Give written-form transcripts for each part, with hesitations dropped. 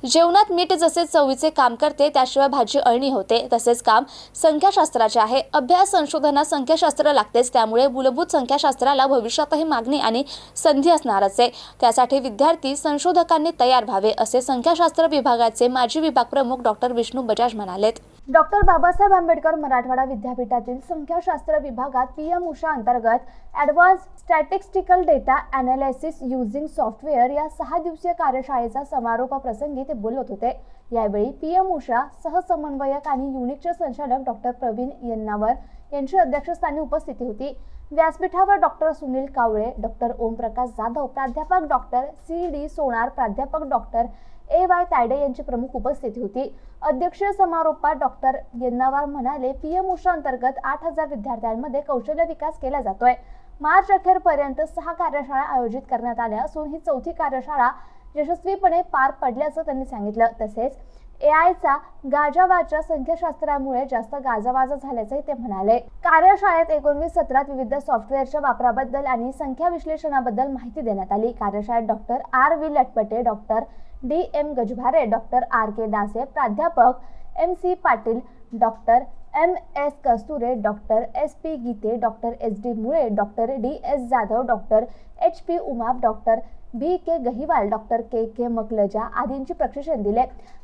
जेवणात मीठ जसे चवीचे काम करते त्याशिवाय भाजी अळणी होते, तसेच काम संख्याशास्त्राचे आहे. अभ्यास संशोधनात संख्याशास्त्र लागतेच, त्यामुळे मूलभूत संख्याशास्त्राला भविष्यातही मागणी आणि संधी असणारच आहे. त्यासाठी विद्यार्थी संशोधकांनी तयार व्हावे, असे संख्याशास्त्र विभागाचे माजी विभाग प्रमुख डॉक्टर विष्णू बजाज म्हणालेत. डॉक्टर बाबासाहेब आंबेडकर मराठवाडा विद्यापीठातील संख्याशास्त्र विभागात पीएम उषा अंतर्गत advance statistical data analysis using software या 6 दिवसीय कार्यशाळेचा समारोप प्रसंगी ते बोलत होते. यावेळी पीएम उषा सहसमन्वयक आणि युनिकचे संचालक डॉक्टर प्रवीण येन्नावर यांची अध्यक्षस्थानी उपस्थिती होती. व्यासपीठावर डॉक्टर सुनील कावळे, डॉक्टर ओमप्रकाश जाधव, प्राध्यापक डॉक्टर सी.डी. सोनार, प्राध्यापक डॉक्टर ए.वाय. तायडे यांची प्रमुख उपस्थिती होती. अध्यक्षीय समारोपात डॉक्टर येन्नावर म्हणाले, पीएम उषा अंतर्गत 8,000 विद्यार्थ्यांमध्ये कौशल्य विकास केला जातोय. मार्च अखेरपर्यंत 6 कार्यशाळा आयोजित करण्यात आल्या असून ही 4थी कार्यशाळा यशस्वीपणे पार पडल्याचं त्यांनी सांगितलं. तसेच एआयचा गाजावाजा संख्याशास्त्रामुळे जास्त गाजावाजा झाल्याचंही ते म्हणाले. कार्यशाळेत 19 सत्रात विविध सॉफ्टवेअरच्या वापराबद्दल आणि संख्या विश्लेषणाबद्दल माहिती देण्यात आली. कार्यशाळेत doctor R V. Latpate, doctor D M. Gajbhare, doctor R K. Dase, प्राध्यापक M C. Patil, doctor M S. Kasture, doctor S P. Gite, doctor S D. Mule, doctor D S. Jadhav, doctor H P. Umap, doctor B K. Gahiwal, doctor K K. Makalja आदींची प्रशिक्षण दिले.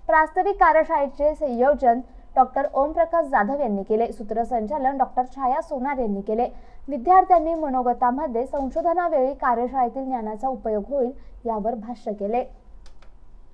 प्रास्ताविक कार्यशाळेचे संयोजन डॉक्टर ओमप्रकाश जाधव यांनी केले. सूत्रसंचालन डॉक्टर छाया सोनार यांनी केले. विद्यार्थ्यांनी मनोगतामध्ये संशोधनावेळी कार्यशाळेतील ज्ञानाचा उपयोग होईल यावर भाष्य केले.